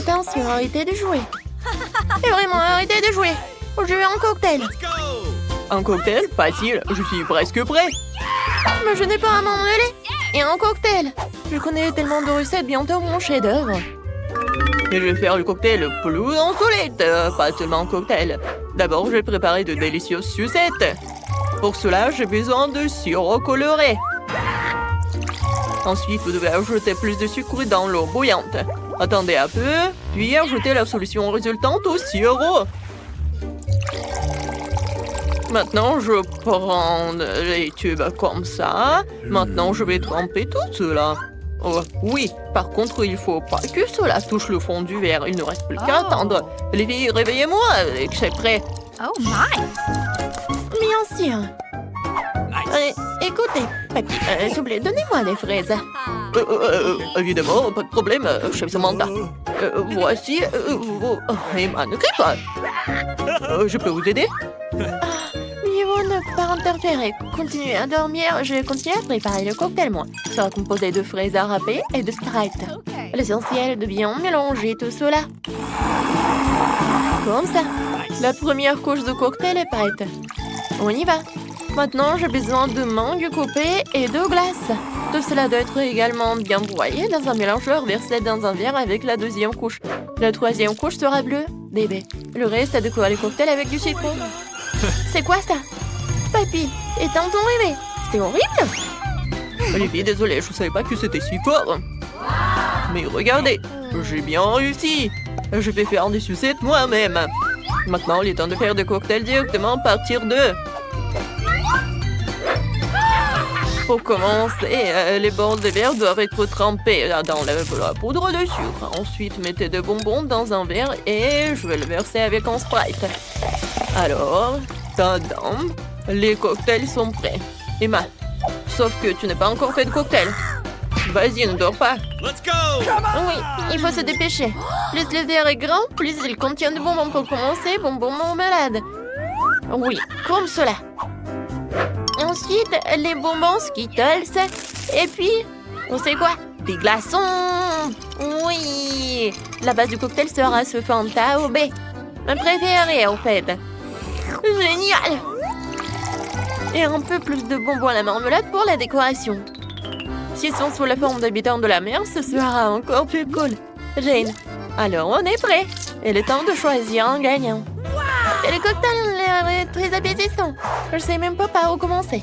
Attention, arrêtez de jouer. Et vraiment, arrêtez de jouer. Je veux un cocktail. Un cocktail? Facile, je suis presque prêt. Mais je n'ai pas à m'en mêler. Et un cocktail. Je connais tellement de recettes, bientôt mon chef-d'œuvre. Et je vais faire le cocktail le plus insolite, pas seulement un cocktail. D'abord, je vais préparer de délicieuses sucettes. Pour cela, j'ai besoin de sirop coloré. Ensuite, vous devez ajouter plus de sucre dans l'eau bouillante. Attendez un peu, puis ajoutez la solution résultante au sirop. Maintenant, je prends les tubes comme ça. Maintenant, je vais tremper tout cela. Oh, oui, par contre, il faut pas que cela touche le fond du verre. Il ne reste plus qu'à attendre. Les filles, réveillez-moi, c'est prêt. Oh my! Bien sûr. Écoutez, papy, s'il vous plaît, donnez-moi des fraises. Évidemment, pas de problème, chef Samantha. Voici... Emma, ne crie pas. Je peux vous aider? Mieux ne pas interférer. Continuez à dormir, je vais continuer à préparer le cocktail, moi. Il sera composé de fraises à râper et de Sprite. L'essentiel est de bien mélanger tout cela. Comme ça. La première couche de cocktail est prête. On y va. Maintenant, j'ai besoin de mangue coupée et de glace. Tout cela doit être également bien broyé dans un mélangeur versé dans un verre avec la deuxième couche. La troisième couche sera bleue, bébé. Le reste, à décorer le cocktail avec du citron. C'est quoi ça? Papy, éteins ton rêvé. C'est horrible. Olivier, désolé, je ne savais pas que c'était si fort. Mais regardez, j'ai bien réussi. Je vais faire des sucettes moi-même. Maintenant, il est temps de faire des cocktails directement à partir d'eux. Pour commencer, les bords des verres doivent être trempés dans la poudre de sucre. Ensuite, mettez des bonbons dans un verre et je vais le verser avec un Sprite. Alors, tadam, les cocktails sont prêts. Emma, sauf que tu n'as pas encore fait de cocktail. Vas-y, ne dors pas. Oui, il faut se dépêcher. Plus le verre est grand, plus il contient de bonbons pour commencer, bonbons marmelade. Oui, comme cela. Ensuite, les bonbons Skittles. Et puis, on sait quoi? Des glaçons. Oui. La base du cocktail sera ce Fanta au baie. Ma préférée, en fait. Génial. Et un peu plus de bonbons à la marmelade pour la décoration. S'ils sont sous la forme d'habitants de la mer, ce sera encore plus cool. Jane, alors on est prêt. Il est temps de choisir un gagnant. Et le cocktail a l'air très appétissant. Je sais même pas par où commencer.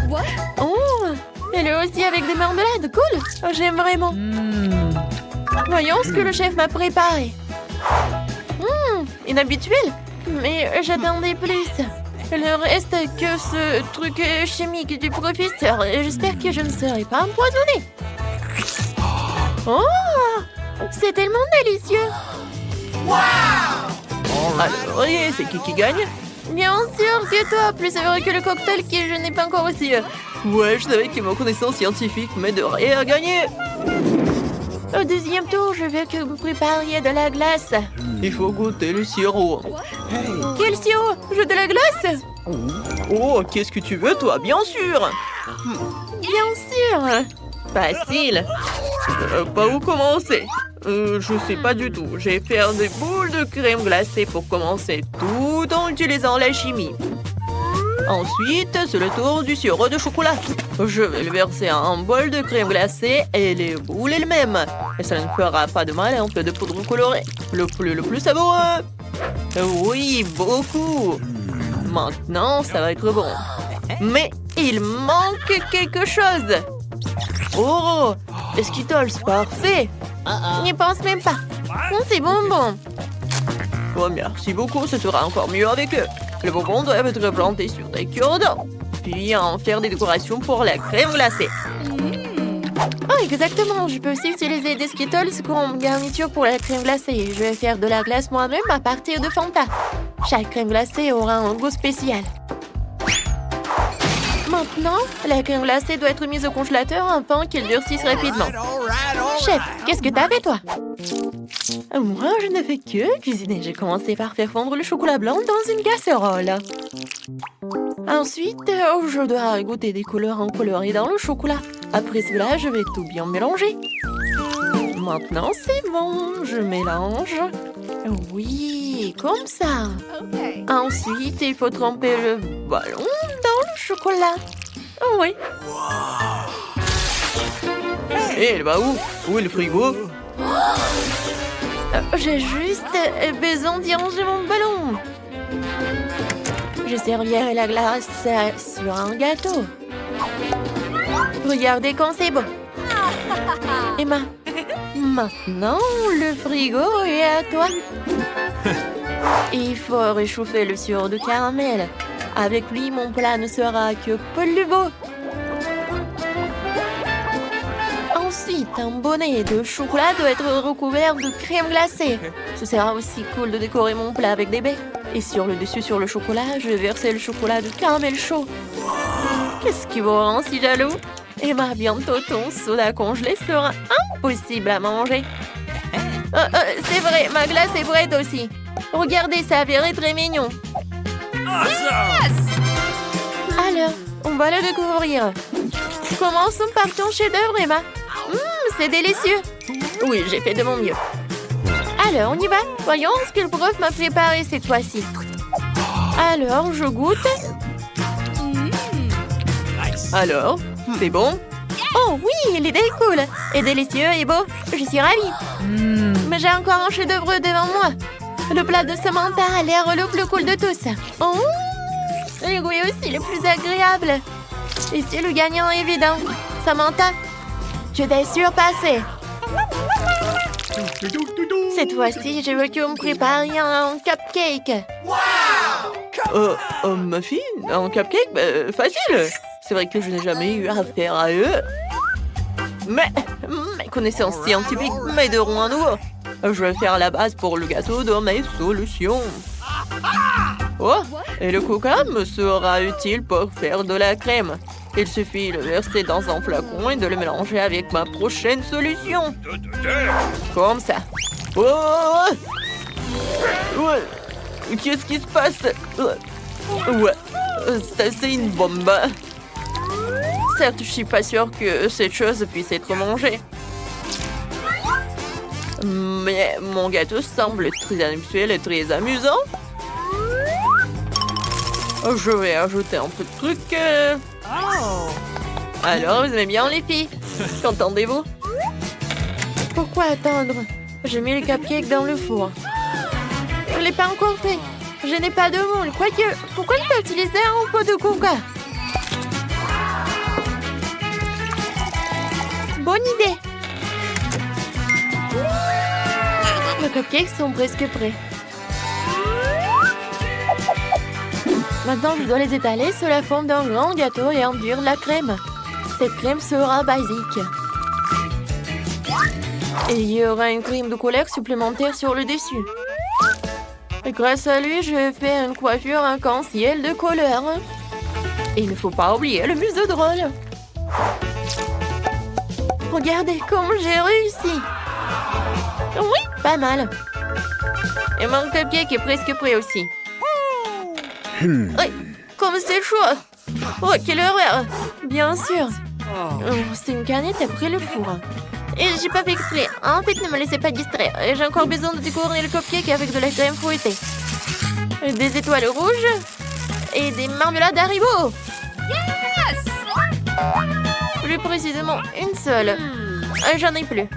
What? Oh, et lui aussi avec des marmelades, cool. J'aime vraiment. Voyons ce que le chef m'a préparé. Inhabituel, mais j'attendais plus. Il ne reste que ce truc chimique du professeur. J'espère que je ne serai pas empoisonnée. Oh, c'est tellement délicieux. Alors, et c'est qui gagne? Bien sûr que toi, plus heureux que le cocktail que je n'ai pas encore aussi. Ouais, je savais que mon connaissance scientifique m'aiderait à gagner. Au deuxième tour, je veux que vous prépariez de la glace. Il faut goûter le sirop. Quel sirop? Je veux de la glace? Oh, qu'est-ce que tu veux, toi? Bien sûr. Bien sûr. Facile. Par où commencer? Je sais pas du tout. Je vais faire des boules de crème glacée pour commencer, tout en utilisant la chimie. Ensuite, c'est le tour du sirop de chocolat. Je vais le verser en un bol de crème glacée et les boules elles-mêmes. Et ça ne fera pas de mal à un peu de poudre colorée. Le plus savoureux. Oui, beaucoup. Maintenant, ça va être bon. Mais il manque quelque chose. Oh, les Skittles, parfait. N'y pense même pas. C'est bonbon. Oh, merci beaucoup, ce sera encore mieux avec eux. Les bonbons doivent être plantés sur des cure-dents. Puis en faire des décorations pour la crème glacée. Oh, exactement. Je peux aussi utiliser des Skittles comme garniture pour la crème glacée. Je vais faire de la glace moi-même à partir de Fanta. Chaque crème glacée aura un goût spécial. Maintenant, la crème glacée doit être mise au congélateur afin qu'elle durcisse rapidement. Chef, qu'est-ce que t'as fait, toi? Moi, je ne fais que cuisiner. J'ai commencé par faire fondre le chocolat blanc dans une casserole. Ensuite, je dois goûter des couleurs colorées dans le chocolat. Après cela, je vais tout bien mélanger. Maintenant, c'est bon. Je mélange. Oui, comme ça. Okay. Ensuite, il faut tremper le ballon dans le chocolat. Oui. Hé, elle va où? Où est le frigo? J'ai juste besoin d'y ranger mon ballon. Je servirai la glace sur un gâteau. Regardez comme c'est beau. Emma, maintenant le frigo est à toi. Il faut réchauffer le sirop de caramel. Avec lui, mon plat ne sera que plus beau. Ensuite, un bonnet de chocolat doit être recouvert de crème glacée. Ce sera aussi cool de décorer mon plat avec des baies. Et sur le dessus, sur le chocolat, je vais verser le chocolat de caramel chaud. Qu'est-ce qui vous rend si jaloux? Emma, bientôt ton soda congelé sera impossible à manger. C'est vrai, ma glace est prête aussi. Regardez, ça a viré très mignon. Alors, on va le découvrir. Commençons par ton chef-d'œuvre, Emma. C'est délicieux. Oui, j'ai fait de mon mieux. Alors, on y va. Voyons ce que le prof m'a préparé cette fois-ci. Alors, je goûte. Alors, c'est bon? Oh oui, l'idée est cool. Et délicieux et beau. Je suis ravie. Mais j'ai encore un chef-d'œuvre devant moi. Le plat de Samantha a l'air le plus cool de tous. Oh, le goût est aussi le plus agréable. Et c'est le gagnant évident. Samantha, tu t'es surpassée. Cette fois-ci, je veux qu'on me prépare un cupcake. Muffin? Un cupcake? Facile! C'est vrai que je n'ai jamais eu affaire à eux. Mais mes connaissances scientifiques m'aideront à nouveau. Je vais faire la base pour le gâteau de mes solutions. Oh, et le coca me sera utile pour faire de la crème. Il suffit de le verser dans un flacon et de le mélanger avec ma prochaine solution. Comme ça. Oh! Ouais. Qu'est-ce qui se passe? Ouais, ça c'est une bombe. Certes, je suis pas sûre que cette chose puisse être mangée. Mais mon gâteau semble très habituel et très amusant. Je vais ajouter un peu de truc. Alors, vous aimez bien les filles? Qu'entendez-vous? Pourquoi attendre? J'ai mis le cupcake dans le four. Je ne l'ai pas encore fait. Je n'ai pas de moule. Quoique, pourquoi ne pas utiliser un pot de coca? Bonne idée. Les cupcakes sont presque prêts. Maintenant, je dois les étaler sur la forme d'un grand gâteau et enduire la crème. Cette crème sera basique. Et il y aura une crème de couleur supplémentaire sur le dessus. Et grâce à lui, je fais une coiffure arc-en-ciel de couleur. Et il ne faut pas oublier le museau drôle. Regardez comme j'ai réussi. Oui, pas mal. Et mon cupcake est presque prêt aussi. Oui, comme c'est chaud. Oh, quelle horreur. Bien sûr. C'est une canette après le four. Et j'ai pas fait exprès. En fait, ne me laissez pas distraire. J'ai encore besoin de décorer le cupcake avec de la crème fouettée. Des étoiles rouges. Et des marmelades Haribo. Yes! Plus précisément, une seule. J'en ai plus.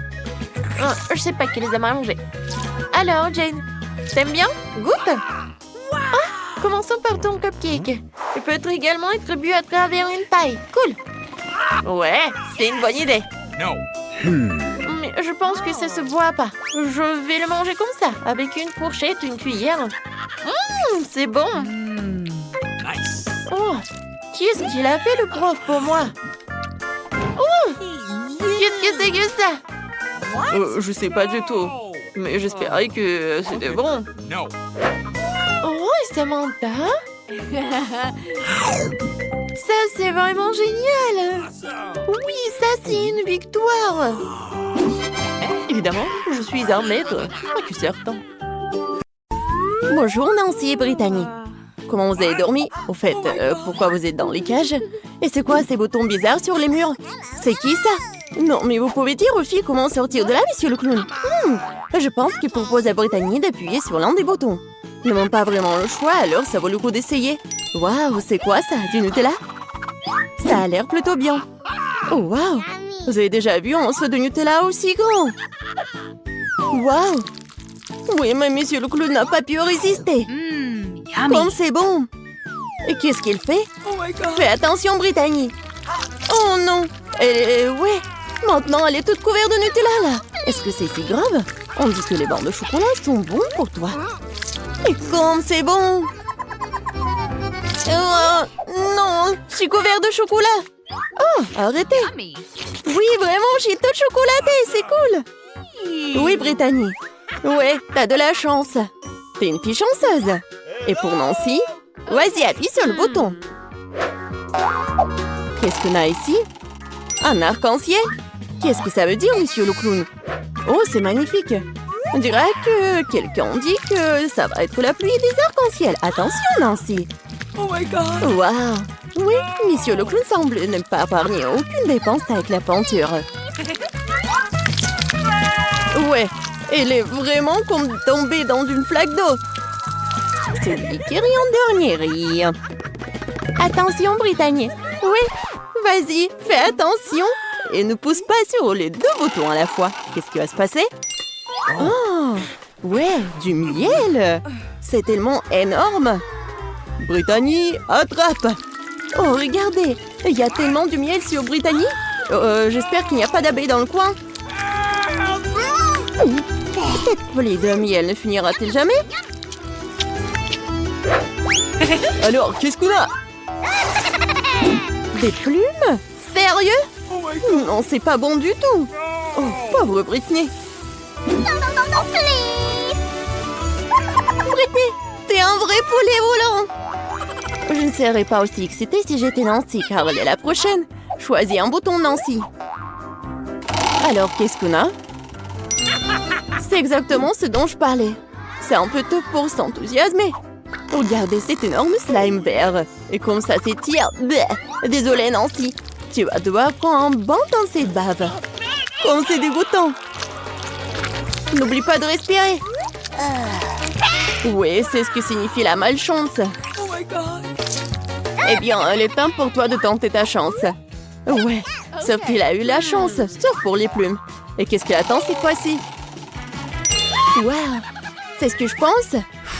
Je sais pas qui les a mangées. Alors, Jane, t'aimes bien? Goûte. Commençons par ton cupcake. Il peut également être bu à travers une paille. Cool. Ouais, c'est une bonne idée. No. Mais je pense que ça se boit pas. Je vais le manger comme ça, avec une fourchette, une cuillère. C'est bon. Nice. Oh, qu'est-ce qu'il a fait le prof pour moi? Oh, qu'est-ce que c'est que ça? Je sais pas du tout. Mais j'espérais que c'était bon. No. Oh, Samantha? Ça, c'est vraiment génial! Oui, ça, c'est une victoire! Évidemment, je suis un maître. Pas que certain. Bonjour, Nancy et Brittany. Comment vous avez dormi? Au fait, pourquoi vous êtes dans les cages? Et c'est quoi ces boutons bizarres sur les murs? C'est qui ça? Non, mais vous pouvez dire aux filles comment sortir de là, monsieur le clown. Je pense qu'il propose à Brittany d'appuyer sur l'un des boutons. Ils n'ont pas vraiment le choix, alors ça vaut le coup d'essayer. Waouh, c'est quoi ça? Du Nutella? Ça a l'air plutôt bien. Oh, waouh! Vous avez déjà vu un morceau de Nutella aussi grand? Waouh! Oui, mais monsieur le clown n'a pas pu résister. Yummy. Comme c'est bon! Et qu'est-ce qu'il fait? Fais attention, Brittany! Oh non! Ouais! Maintenant, elle est toute couverte de Nutella, là! Est-ce que c'est si grave? On dit que les barres de chocolat sont bons pour toi. Et comme c'est bon! Non! Je suis couverte de chocolat! Oh, arrêtez! Yummy. Oui, vraiment, j'ai tout chocolaté, c'est cool! Oui, Brittany. Ouais, t'as de la chance. T'es une fille chanceuse. Et pour Nancy, vas-y, appuie sur le bouton. Qu'est-ce qu'on a ici? Un arc-en-ciel? Qu'est-ce que ça veut dire, monsieur le clown? Oh, c'est magnifique. On dirait que quelqu'un dit que ça va être la pluie des arcs-en-ciel. Attention, Nancy. Oh my god! Waouh! Oui, monsieur le clown semble ne pas épargner aucune dépense avec la peinture. Ouais, elle est vraiment comme tombée dans une flaque d'eau. Celui qui rit en dernier rit. Attention, Brittany. Oui, vas-y, fais attention. Et ne pousse pas sur les deux boutons à la fois. Qu'est-ce qui va se passer? Oh, ouais, du miel. C'est tellement énorme. Brittany, attrape. Oh, regardez, il y a tellement de miel sur Brittany. J'espère qu'il n'y a pas d'abeilles dans le coin. Cette volée de miel ne finira-t-elle jamais? Alors, qu'est-ce qu'on a? Des plumes? Sérieux? Non, c'est pas bon du tout. Oh, pauvre Brittany. Non, please. Brittany, t'es un vrai poulet volant. Je ne serais pas aussi excitée si j'étais Nancy, car elle est la prochaine. Choisis un bouton, Nancy. Alors, qu'est-ce qu'on a? C'est exactement ce dont je parlais. C'est un peu tôt pour s'enthousiasmer. Regardez cet énorme slime vert. Et comme ça s'étire. Désolée, Nancy. Tu vas devoir prendre un bain dans cette bave. Comme c'est dégoûtant. N'oublie pas de respirer. Oui, c'est ce que signifie la malchance. Oh my god! Eh bien, il est temps pour toi de tenter ta chance. Ouais, sauf qu'il a eu la chance, sauf pour les plumes. Et qu'est-ce qu'il attend cette fois-ci? Waouh, c'est ce que je pense?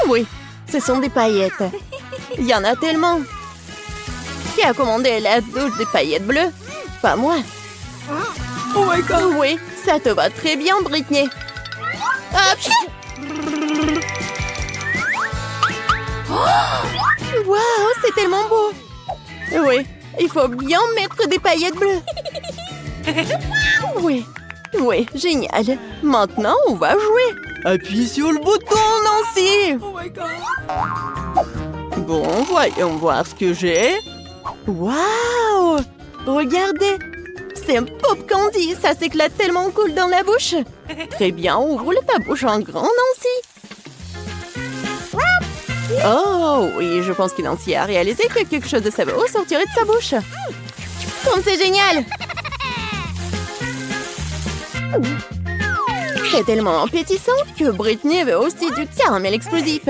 Oui, ce sont des paillettes. Il y en a tellement. Qui a commandé la douche des paillettes bleues? Pas moi. Oh my god! Oui, ça te va très bien, Brittany. Hop! Waouh, c'est tellement beau. Oui, il faut bien mettre des paillettes bleues. Oui, oui, génial. Maintenant, on va jouer. Appuie sur le bouton, Nancy. Oh my god! Bon, voyons voir ce que j'ai. Waouh! Regardez, c'est un pop candy. Ça s'éclate tellement cool dans la bouche. Très bien, ouvre ta bouche en grand, Nancy. Oh, oui, je pense que Nancy a réalisé que quelque chose de savoureux sortirait de sa bouche. Comme c'est génial! C'est tellement appétissant que Brittany veut aussi du caramel explosif.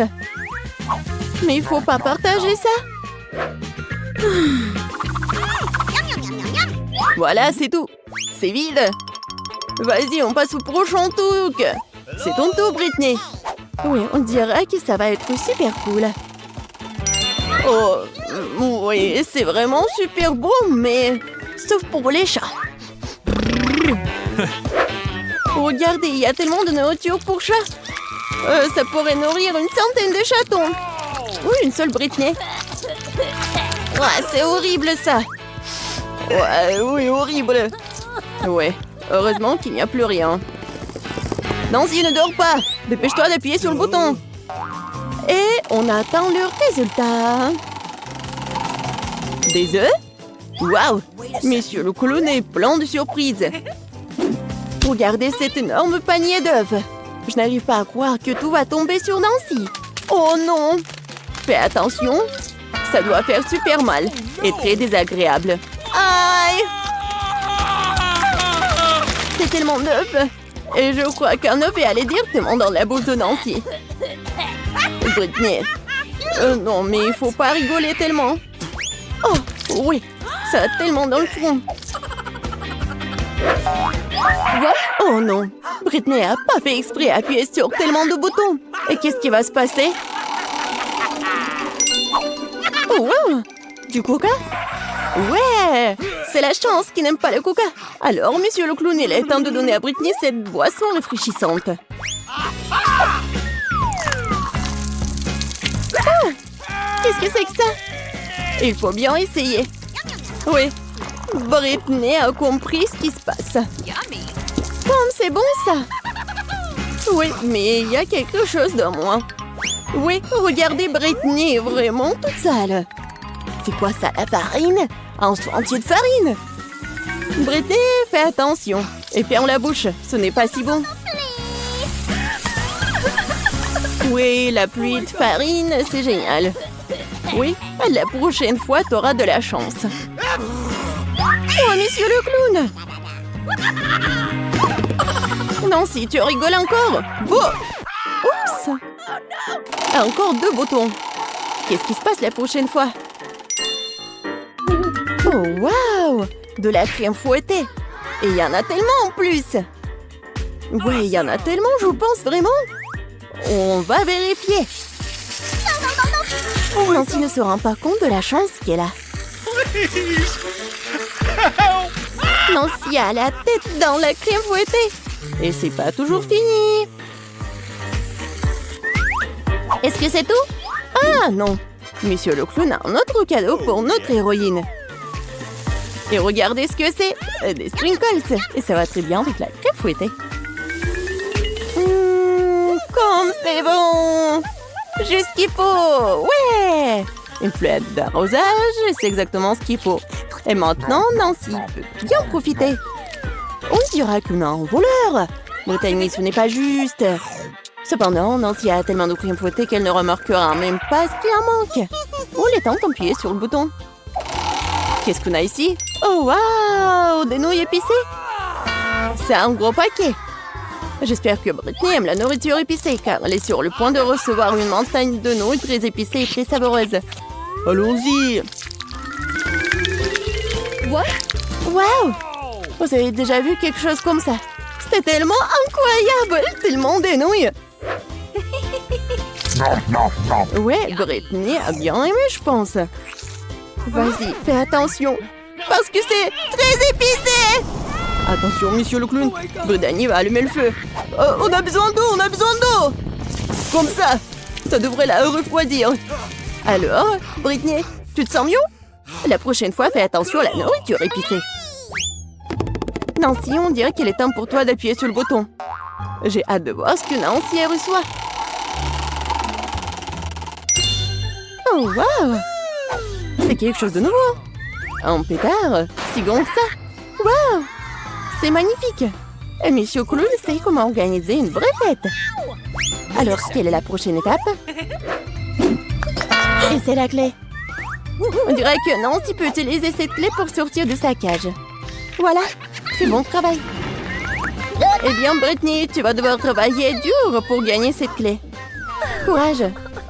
Mais il faut pas partager ça. Voilà, c'est tout. C'est vide. Vas-y, on passe au prochain truc. C'est ton tour, Brittany. Oui, on dirait que ça va être super cool. Oh, oui, c'est vraiment super beau, mais sauf pour les chats. Regardez, il y a tellement de nourriture pour chats. Ça pourrait nourrir une centaine de chatons. Oui, une seule Brittany. Ouais, c'est horrible ça. Ouais, oui, horrible. Ouais, heureusement qu'il n'y a plus rien. Nancy, ne dors pas. Dépêche-toi d'appuyer sur le bouton. Et on attend le résultat. Des œufs? Waouh! Monsieur le clown est plein de surprises. Regardez cet énorme panier d'œufs. Je n'arrive pas à croire que tout va tomber sur Nancy. Oh non! Fais attention. Ça doit faire super mal et très désagréable. Aïe! c'est tellement neuf. Et je crois qu'un œuf est allé directement dans la bouche de Nancy. Britney. Non, mais il faut pas rigoler tellement. Oh, oui. Ça a tellement dans le front. What? Oh non. Britney a pas fait exprès d'appuyer sur tellement de boutons. Et qu'est-ce qui va se passer? Oh, wow. Du coca? Ouais! C'est la chance qui n'aime pas le coca. Alors, monsieur le clown, il est temps de donner à Britney cette boisson rafraîchissante. Ah! Qu'est-ce que c'est que ça? Il faut bien essayer. Oui, Britney a compris ce qui se passe. Yummy. C'est bon ça? Oui, mais il y a quelque chose de moins. Oui, regardez, Britney est vraiment toute sale. C'est quoi ça, la farine? Un seau entier de farine? Britney, fais attention. Et ferme la bouche, ce n'est pas si bon. Oui, la pluie de farine, c'est génial. Oui, la prochaine fois, t'auras de la chance. Oh, monsieur le clown! Nancy, tu rigoles encore? Oh! Oups! Encore 2 boutons. Qu'est-ce qui se passe la prochaine fois? Oh, waouh! De la crème fouettée. Et il y en a tellement en plus. Oui, il y en a tellement, je pense vraiment. On va vérifier. Nancy ne se rend pas compte de la chance qu'elle a. Nancy a la tête dans la crème fouettée. Et c'est pas toujours fini. Est-ce que c'est tout? Ah non. Monsieur le clown a un autre cadeau pour notre héroïne. Et regardez ce que c'est. Des sprinkles. Et ça va très bien avec la crème fouettée. Comme c'est bon. Juste ce qu'il faut. Ouais. Une fleur d'arrosage, c'est exactement ce qu'il faut. Et maintenant, Nancy peut bien profiter. On dira qu'on a un voleur. Brittany, ce n'est pas juste. Cependant, Nancy a tellement de crème fouettée qu'elle ne remarquera même pas ce qui en manque. Oh, il est temps d'appuyer sur le bouton. Qu'est-ce qu'on a ici? Oh, waouh! Des nouilles épicées? C'est un gros paquet. J'espère que Britney aime la nourriture épicée, car elle est sur le point de recevoir une montagne de nouilles très épicées et très savoureuses. Allons-y! What? Waouh! Vous avez déjà vu quelque chose comme ça? C'était tellement incroyable! Tellement des nouilles! Ouais, Britney a bien aimé, je pense. Vas-y, fais attention, parce que c'est très épicé! Attention, monsieur le clown, Brittany va allumer le feu. On a besoin d'eau, on a besoin d'eau! Comme ça devrait la refroidir. Alors, Britney, tu te sens mieux? La prochaine fois, fais attention à la nourriture épicée. Nancy, on dirait qu'il est temps pour toi d'appuyer sur le bouton. J'ai hâte de voir ce que Nancy reçoit. Oh, waouh! C'est quelque chose de nouveau. Un pétard, si grand que ça. Waouh! C'est magnifique. Et Monsieur Clown sait comment organiser une vraie fête. Alors, quelle est la prochaine étape? Et c'est la clé. On dirait que Nancy peut utiliser cette clé pour sortir de sa cage. Voilà, c'est bon travail. Eh bien, Britney, tu vas devoir travailler dur pour gagner cette clé. Courage,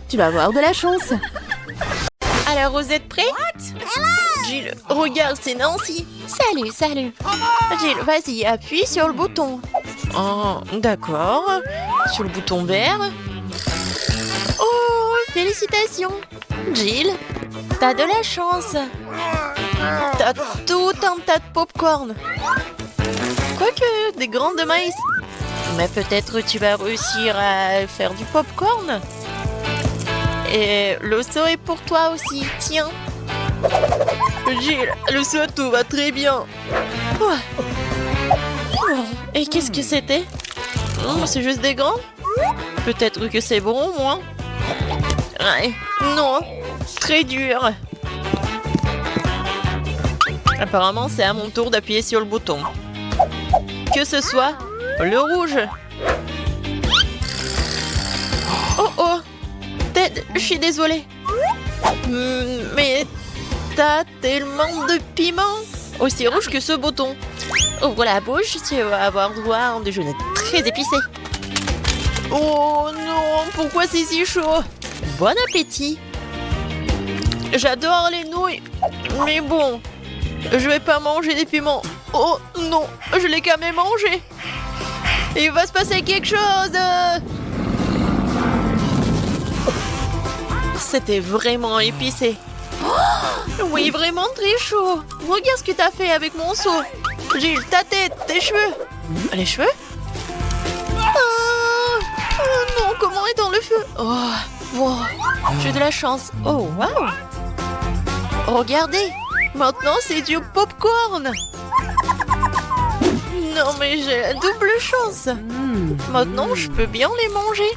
tu vas avoir de la chance. Alors, vous êtes prêts? Jill, regarde, c'est Nancy. Salut, salut. Jill, vas-y, appuie sur le bouton. Oh, d'accord. Sur le bouton vert. Oh, félicitations. Jill, t'as de la chance. T'as tout un tas de pop-corn. Quoique, des grains de maïs. Mais peut-être tu vas réussir à faire du pop-corn. Et le seau est pour toi aussi, tiens. Jill, le seau, tout va très bien. Oh. Et qu'est-ce que c'était? C'est juste des grains? Peut-être que c'est bon au moins. Ouais, non, très dur. Apparemment, c'est à mon tour d'appuyer sur le bouton. Que ce soit le rouge. Oh oh, Ted, je suis désolée. Mais t'as tellement de piment. Aussi rouge que ce bouton. Ouvre la bouche, tu vas avoir droit à un déjeuner très épicé. Oh non, pourquoi c'est si chaud? Bon appétit. J'adore les nouilles, mais bon, je vais pas manger des piments. Oh non, je l'ai quand même mangé. Il va se passer quelque chose. C'était vraiment épicé. Oh, oui, vraiment très chaud. Regarde ce que t'as fait avec mon seau. Gilles, ta tête, tes cheveux. Les cheveux? Oh non, comment est dans le feu? Oh, wow, j'ai de la chance. Oh, wow. Regardez, maintenant c'est du popcorn. Non, mais j'ai la double chance. Maintenant, je peux bien les manger.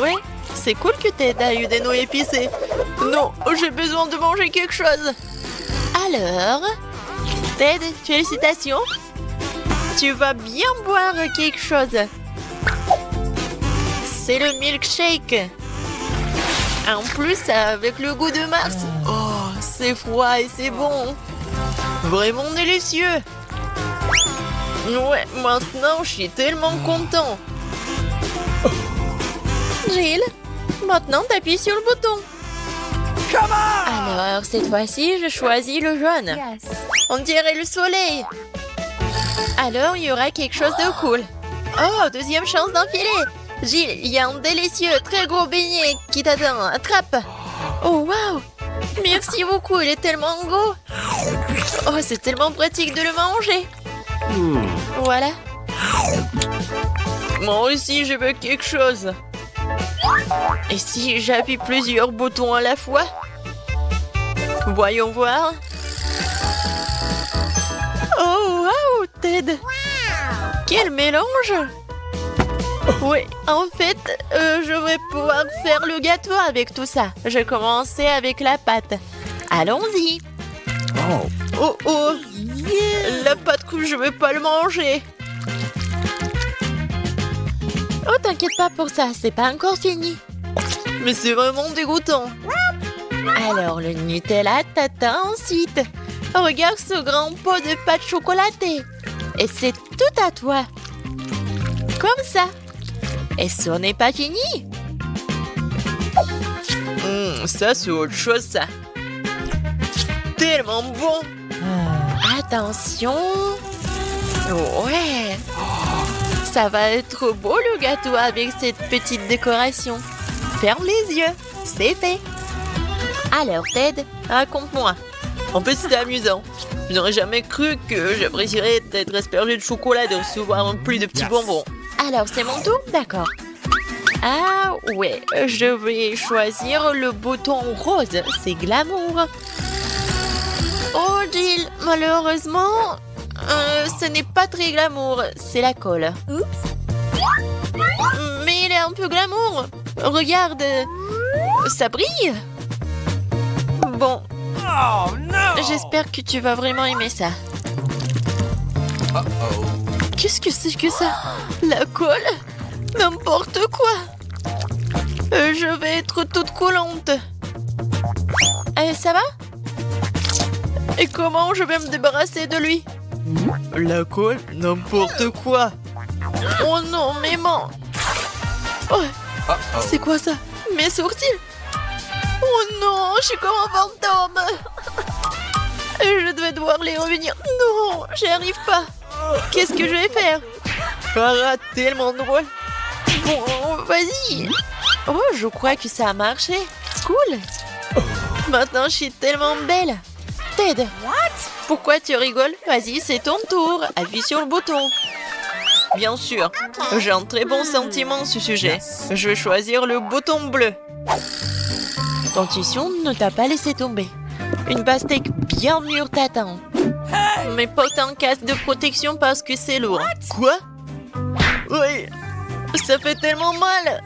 Ouais, c'est cool que Ted a eu des nouilles épicées. Non, j'ai besoin de manger quelque chose. Alors, Ted, félicitations. Tu vas bien boire quelque chose. C'est le milkshake. En plus, avec le goût de Mars. Oh, c'est froid et c'est bon. Vraiment délicieux. Ouais, maintenant, je suis tellement content. Gilles, maintenant t'appuies sur le bouton. Alors, cette fois-ci, je choisis le jaune. Yes. On dirait le soleil. Alors, il y aura quelque chose de cool. Oh, deuxième chance d'enfiler. Gilles, il y a un délicieux, très gros beignet qui t'attend. Attrape. Oh, waouh. Merci beaucoup, il est tellement gros. Oh, c'est tellement pratique de le manger. Voilà. Moi aussi, je veux quelque chose. Et si j'appuie plusieurs boutons à la fois? Voyons voir. Oh, waouh, Ted. Quel mélange. Oui, en fait, je vais pouvoir faire le gâteau avec tout ça. Je commençais avec la pâte. Allons-y. Oh, oh. La pâte que je vais pas le manger. Oh, t'inquiète pas pour ça, c'est pas encore fini. Mais c'est vraiment dégoûtant. Alors, le Nutella t'attend ensuite. Regarde ce grand pot de pâte chocolatée. Et c'est tout à toi. Comme ça. Et ce n'est pas fini. Ça, c'est autre chose, ça. Tellement bon. Attention. Ouais. Ça va être beau le gâteau avec cette petite décoration. Ferme les yeux. C'est fait. Alors, Ted, Raconte-moi. En fait, c'était amusant. Je n'aurais jamais cru que j'apprécierais d'être aspergé de chocolat et de recevoir un pluie de petits bonbons. alors c'est mon tour? D'accord. Ah ouais, je vais choisir le bouton rose. C'est glamour. Oh, Jill, malheureusement, ce n'est pas très glamour. C'est la colle. Mais il est un peu glamour. Regarde, ça brille. Bon, Oh no! j'espère que tu vas vraiment aimer ça. Qu'est-ce que c'est que ça? La colle? N'importe quoi. Je vais être toute collante. Ça va? Et comment je vais me débarrasser de lui? La colle? N'importe quoi. Oh non, mes mains. Oh, c'est quoi ça? Mes sourcils? Oh non, je suis comme un fantôme. Je devais devoir les revenir. Non, j'y arrive pas. Qu'est-ce que je vais faire? Ah, tellement drôle. Bon, vas-y. Oh, je crois que ça a marché. Cool. Maintenant, je suis tellement belle. Ted, pourquoi tu rigoles? Vas-y, c'est ton tour. Appuie sur le bouton. Bien sûr, j'ai un très bon sentiment à ce sujet. Je vais choisir le bouton bleu. Ton intuition ne t'a pas laissé tomber. Une pastèque bien mûre t'attend. Mais pas un casque de protection parce que c'est lourd. Quoi? Oui, ça fait tellement mal.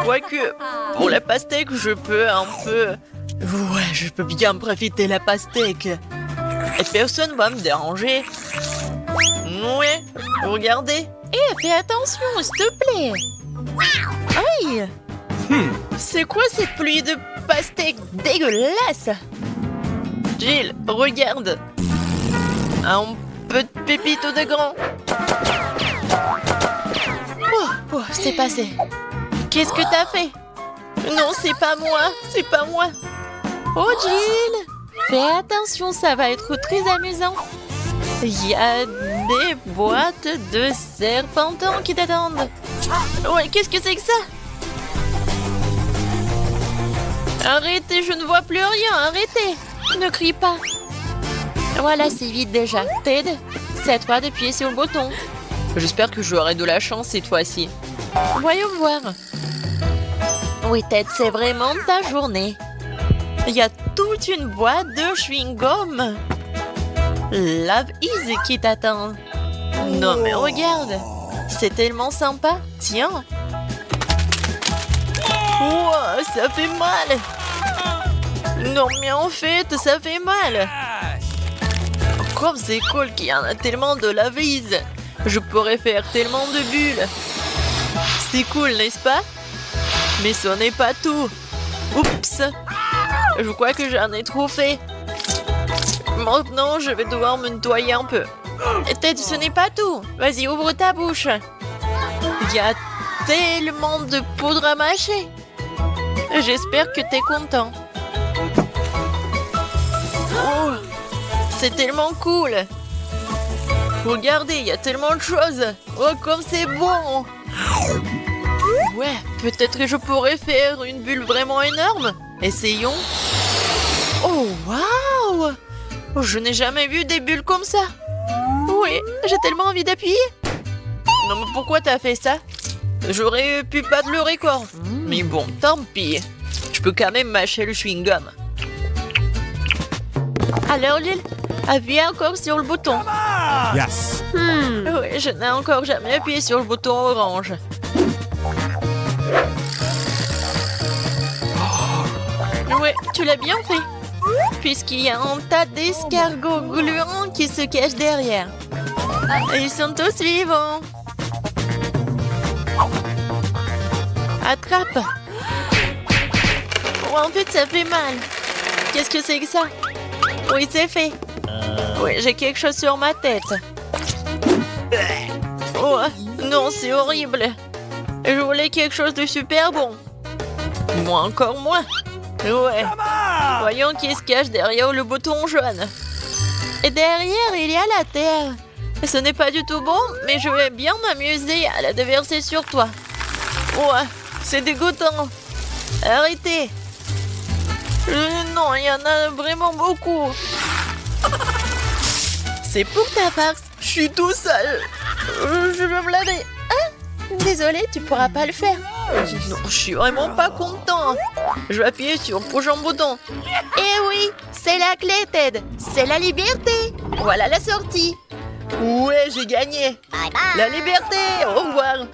Quoique, pour la pastèque, je peux un peu... Ouais, je peux bien profiter de la pastèque. Et personne va me déranger. Ouais, regardez. Fais attention, s'il te plaît. Aïe! C'est quoi cette pluie de pastèque dégueulasse? Jill, regarde. Un peu de pépito de grand. C'est passé. Qu'est-ce que t'as fait? Non, c'est pas moi. C'est pas moi. Oh, Jill! Fais attention, ça va être très amusant. Il y a des boîtes de serpentins qui t'attendent. Ouais, qu'est-ce que c'est que ça? Arrêtez, je ne vois plus rien, arrêtez. Ne crie pas. Voilà, c'est vide déjà. Ted, c'est à toi d'appuyer sur le bouton. J'espère que j'aurai de la chance cette fois-ci. Voyons voir. Oui, Ted, c'est vraiment ta journée. Il y a toute une boîte de chewing-gum. Love Is qui t'attend. Non mais regarde, c'est tellement sympa. Tiens. Wow, ça fait mal. Non mais en fait, ça fait mal. Comme c'est cool qu'il y en a tellement de Love Is. Je pourrais faire tellement de bulles. C'est cool, n'est-ce pas? Mais ce n'est pas tout. Oups. Je crois que j'en ai trop fait. Maintenant, je vais devoir me nettoyer un peu. Ted, ce n'est pas tout. Vas-y, ouvre ta bouche. Il y a tellement de poudre à mâcher. J'espère que t'es content. Oh, c'est tellement cool. Regardez, il y a tellement de choses. Oh, comme c'est bon. Ouais, peut-être que je pourrais faire une bulle vraiment énorme. Essayons. Oh, waouh! Oh, je n'ai jamais vu des bulles comme ça. Oui, j'ai tellement envie d'appuyer. Non, mais pourquoi t'as fait ça? J'aurais pu battre le record. Mais bon, tant pis. Je peux quand même mâcher le chewing-gum. Alors, Lil, appuie encore sur le bouton. Yes. Oui, je n'ai encore jamais appuyé sur le bouton orange. Oui, tu l'as bien fait. Puisqu'il y a un tas d'escargots gluants qui se cachent derrière. Ils sont tous vivants. Attrape. Oh, en fait, ça fait mal. Qu'est-ce que c'est que ça? Oui, c'est fait. Oui, j'ai quelque chose sur ma tête. Oh, non, c'est horrible. Je voulais quelque chose de super bon. Moi, encore moins. Ouais. Voyons qui se cache derrière le bouton jaune. Et derrière, il y a la terre. Ce n'est pas du tout bon, mais je vais bien m'amuser à la déverser sur toi. Ouais, c'est dégoûtant. Arrêtez. Non, il y en a vraiment beaucoup. C'est pour ta farce. Je suis tout seul. Je veux me laver. Ah, désolé, tu pourras pas le faire. Non, je suis vraiment pas content. Je vais appuyer sur le prochain bouton. Eh oui, c'est la clé, Ted. C'est la liberté. Voilà la sortie. Ouais, j'ai gagné. La liberté. Au revoir.